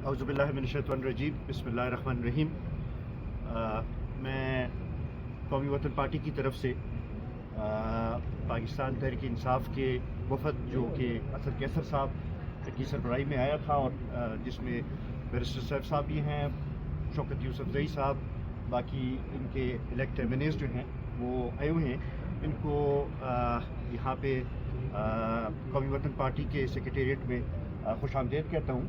औज़ुबिल्लाहिमिनश्शैतानिर्रजीम बिस्मिल्लाहिर्रहमानिर्रहीम। मैं कौमी वतन पार्टी की तरफ से पाकिस्तान तहरीक इंसाफ के वफद जो कि असद कैसर साहब की सरबराही में आया था और जिसमें बैरिस्टर सैफ साहब भी हैं, शौकत यूसुफजई साहब, बाकी इनके इलेक्ट एमएनएस जो हैं वो आए हुए हैं। इनको यहाँ पे कौमी वतन पार्टी के सेक्रेटेरिएट में खुश आमदीद कहता हूँ।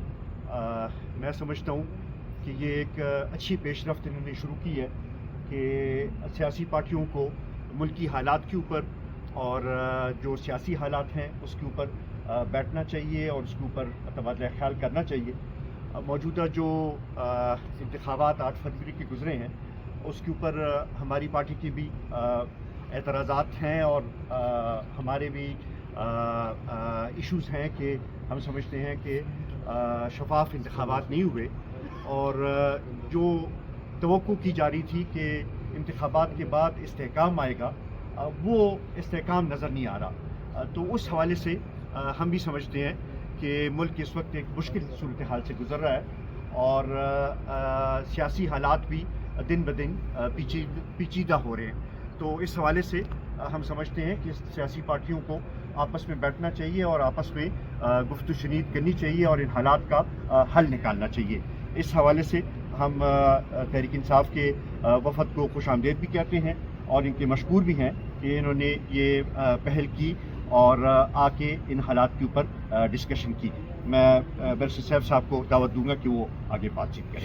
मैं समझता हूँ कि ये एक अच्छी पेशरफ्त इन्होंने शुरू की है कि सियासी पार्टियों को मुल्की हालात के ऊपर और जो सियासी हालात हैं उसके ऊपर बैठना चाहिए और उसके ऊपर तबादला ख्याल करना चाहिए। मौजूदा जो इंतखाबात 8 फरवरी के गुज़रे हैं उसके ऊपर हमारी पार्टी की भी एतराज़ात हैं और हमारे भी इश्यूज़ हैं कि हम समझते हैं कि शफाफ इंतखाबात नहीं हुए और जो तवक्को की जा रही थी कि इंतखाबात के बाद इस्तेहकाम आएगा वो इस्तेहकाम नज़र नहीं आ रहा। तो उस हवाले से हम भी समझते हैं कि मुल्क इस वक्त एक मुश्किल सूरत हाल से गुज़र रहा है और सियासी हालात भी दिन ब दिन पेचीदा हो रहे हैं। तो इस हवाले से हम समझते हैं कि सियासी पार्टियों को आपस में बैठना चाहिए और आपस में गुफ्तगू शनीद करनी चाहिए और इन हालात का हल निकालना चाहिए। इस हवाले से हम तहरीक इंसाफ के वफद को खुश आमदीद भी कहते हैं और इनके मशकूर भी हैं कि इन्होंने ये पहल की और आके इन हालात के ऊपर डिस्कशन की। मैं बैरिस्टर सैफ साहब को दावत दूंगा कि वो आगे बातचीत करें।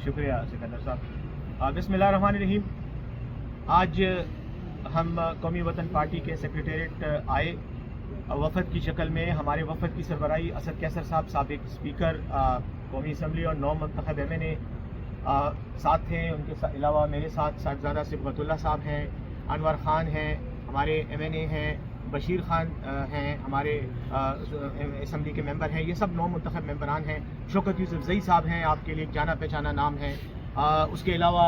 शुक्रिया सिकंदर साहब। बिस्मिल्लाहिर्रहमानिर्रहीम। आज हम कौमी वतन पार्टी के सेक्रेटेरिएट आए वफद की शक्ल में। हमारे वफद की सरबराही असद कैसर साहब, साबिक स्पीकर कौमी असम्बली और 9 मुंतखब एमएनए साथ हैं। उनके अलावा मेरे साथ साहबजादा सिबगतुल्लाह साहब हैं, अनवर खान हैं, हमारे एमएनए हैं, बशीर खान हैं, हमारे असम्बली के मेंबर हैं। ये सब 9 मुंतखब मेंबरान हैं। शौकत यूसुफजई साहब हैं, आपके लिए जाना पहचाना नाम है। उसके अलावा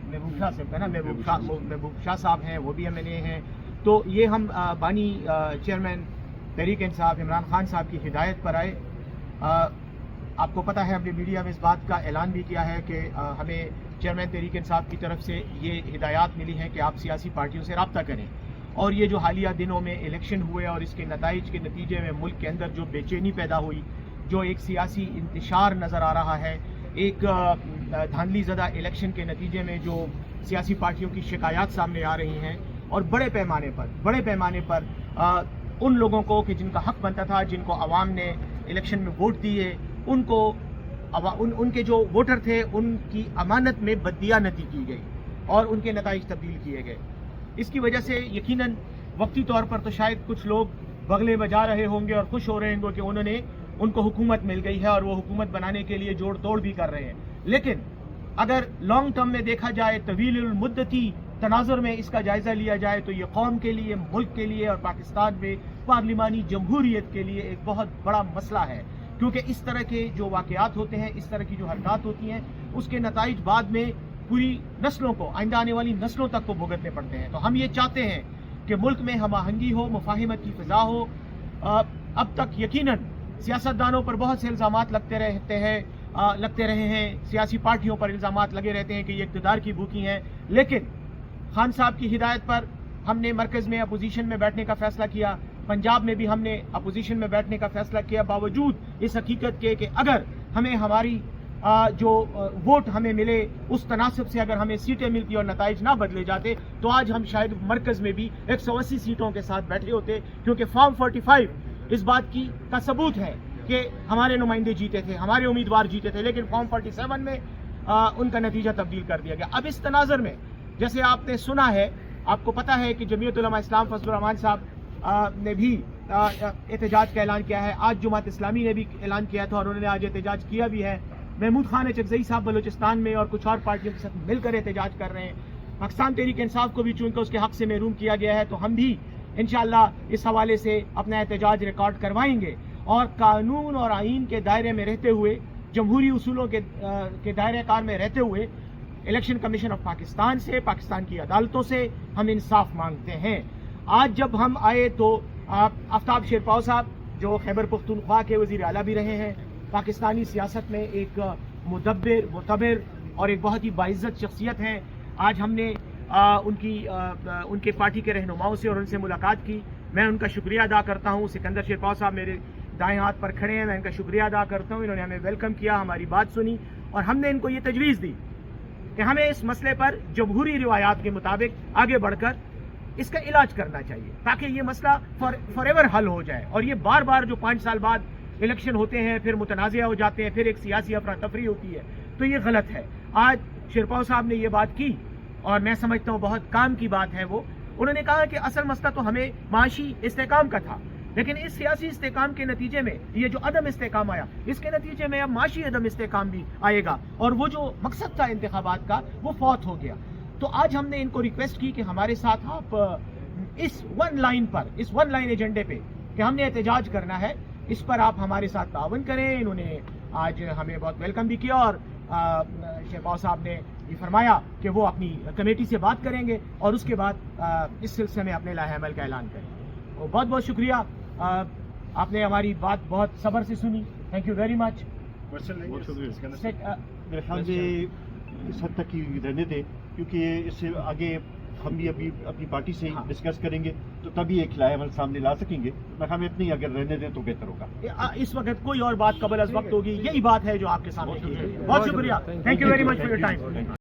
महबूब शाह साहब हैं, वो भी एमएनए हैं। तो ये हम बानी चेयरमैन तहरीक इंसाफ इमरान खान साहब की हिदायत पर आए। आपको पता है हमने मीडिया में इस बात का ऐलान भी किया है कि हमें चेयरमैन तहरीक इंसाफ की तरफ से ये हिदायत मिली है कि आप सियासी पार्टियों से रब्ता करें और ये जो हालिया दिनों में इलेक्शन हुए और इसके नताइज के नतीजे में मुल्क के अंदर जो बेचैनी पैदा हुई, जो एक सियासी इंतशार नज़र आ रहा है, एक धांधली ज़दा इलेक्शन के नतीजे में जो सियासी पार्टियों की शिकायत सामने आ रही हैं और बड़े पैमाने पर उन लोगों को कि जिनका हक बनता था, जिनको आवाम ने इलेक्शन में वोट दिए, उनको उनके जो वोटर थे उनकी अमानत में बददियानती की गई और उनके नताइज तब्दील किए गए। इसकी वजह से यकीनन वक्ती तौर पर तो शायद कुछ लोग बगले बजा रहे होंगे और खुश हो रहे होंगे कि उनको हुकूमत मिल गई है और वो हुकूमत बनाने के लिए जोड़ तोड़ भी कर रहे हैं। लेकिन अगर लॉन्ग टर्म में देखा जाए, तवील मुद्दती तनाजुर में इसका जायज़ा लिया जाए तो ये कौम के लिए, मुल्क के लिए और पाकिस्तान में पार्लिमानी जमहूरियत के लिए एक बहुत बड़ा मसला है। क्योंकि इस तरह के जो वाक़यात होते हैं, इस तरह की जो हरकत होती हैं, उसके नताइज बाद में पूरी नस्लों को, आइंदा आने वाली नस्लों तक को भुगतने पड़ते हैं। तो हम ये चाहते हैं कि मुल्क में हम आहंगी हो, मुफाहिमत की फ़िज़ा हो। अब तक यकीनन सियासतदानों पर बहुत से इल्ज़ामात लगते रहे हैं, सियासी पार्टियों पर इल्ज़ामात लगे रहते हैं कि ये इक़्तिदार की भूखी हैं। लेकिन खान साहब की हिदायत पर हमने मरकज़ में अपोजिशन में बैठने का फ़ैसला किया, पंजाब में भी हमने अपोजिशन में बैठने का फ़ैसला किया, बावजूद इस हकीकत के कि अगर हमें हमारी जो वोट हमें मिले उस तनासब से अगर हमें सीटें मिलती और नताइज ना बदले जाते तो आज हम शायद मरकज़ में भी 180 सीटों के साथ बैठे होते। क्योंकि फॉर्म 45 इस बात का सबूत है कि हमारे नुमाइंदे जीते थे, हमारे उम्मीदवार जीते थे, लेकिन फॉर्म 47 में उनका नतीजा तब्दील कर दिया गया। अब इस तनाज़ुर में जैसे आपने सुना है, आपको पता है कि जमीयत उलमा इस्लाम फजलुर रहमान साहब ने भी एहतजाज का ऐलान किया है। आज जुमात इस्लामी ने भी ऐलान किया था और उन्होंने आज एहतजाज किया भी है। महमूद खान चकजई साहब बलूचिस्तान में और कुछ और पार्टियों के साथ मिलकर एहतजाज कर रहे हैं। पाकिस्तान तहरीक इंसाफ को भी चूंकि उसके हक से महरूम किया गया है तो हम भी इंशाअल्लाह इस हवाले से अपना एहतजाज रिकॉर्ड करवाएंगे और कानून और आइन के दायरे में रहते हुए, जमहूरी उसूलों के दायरे कार में रहते हुए इलेक्शन कमीशन ऑफ पाकिस्तान से, पाकिस्तान की अदालतों से हम इंसाफ मांगते हैं। आज जब हम आए तो आफ्ताब शेरपाव साहब جو خیبر پختونخوا کے وزیر اعلیٰ بھی رہے ہیں، پاکستانی سیاست میں ایک مدبر، معتبر اور ایک بہت ہی باعزت شخصیت ہیں. آج ہم نے ان کے پارٹی کے رہنماؤں سے اور ان سے ملاقات کی. میں ان کا شکریہ ادا کرتا ہوں. سکندر شیرپاؤ صاحب میرے دائیں ہاتھ پر کھڑے ہیں، میں ان کا شکریہ ادا کرتا ہوں. انہوں نے ہمیں ویلکم کیا، ہماری بات سنی، اور ہم نے ان کو یہ تجویز دی کہ ہمیں اس مسئلے پر جمہوری روایات کے مطابق آگے بڑھ کر اس کا علاج کرنا چاہیے تاکہ یہ مسئلہ فار ایور حل ہو جائے. اور یہ بار بار جو 5 سال بعد الیکشن ہوتے ہیں، پھر متنازع ہو جاتے ہیں، پھر ایک سیاسی افراتفری ہوتی ہے، تو یہ غلط ہے. آج شیرپاؤ صاحب نے یہ بات کی اور میں سمجھتا ہوں بہت کام کی بات ہے. وہ انہوں نے کہا کہ اصل مسئلہ تو ہمیں معاشی استحکام کا تھا، لیکن اس سیاسی استحکام کے نتیجے میں یہ جو عدم استحکام آیا، اس کے نتیجے میں اب معاشی عدم استحکام بھی آئے گا، اور وہ جو مقصد تھا انتخابات کا وہ فوت ہو گیا. تو آج ہم نے ان کو ریکویسٹ کی کہ ہمارے ساتھ آپ اس ون لائن ایجنڈے پہ کہ ہم نے احتجاج کرنا ہے، اس پر آپ ہمارے ساتھ تعاون کریں. انہوں نے آج ہمیں بہت ویلکم بھی کیا، اور شیرپاؤ صاحب نے یہ فرمایا کہ وہ اپنی کمیٹی سے بات کریں گے اور اس کے بعد اس سلسلے میں اپنے لائحہ عمل کا اعلان کریں گے. بہت بہت شکریہ، آپ نے ہماری بات بہت صبر سے سنی. Thank you very much. میرے خیال میں اس حد تک ہی رہنے دیں، کیونکہ اس سے آگے ہم بھی اپنی پارٹی سے ڈسکس کریں گے تو تبھی ایک لائحہ عمل سامنے لا سکیں گے. میں ہمیں اتنی اگر رہنے دیں تو بہتر ہوگا. اس وقت کوئی اور بات قبل از وقت ہوگی، یہی بات ہے جو آپ کے سامنے کی ہے. بہت شکریہ. Thank you very much for your time.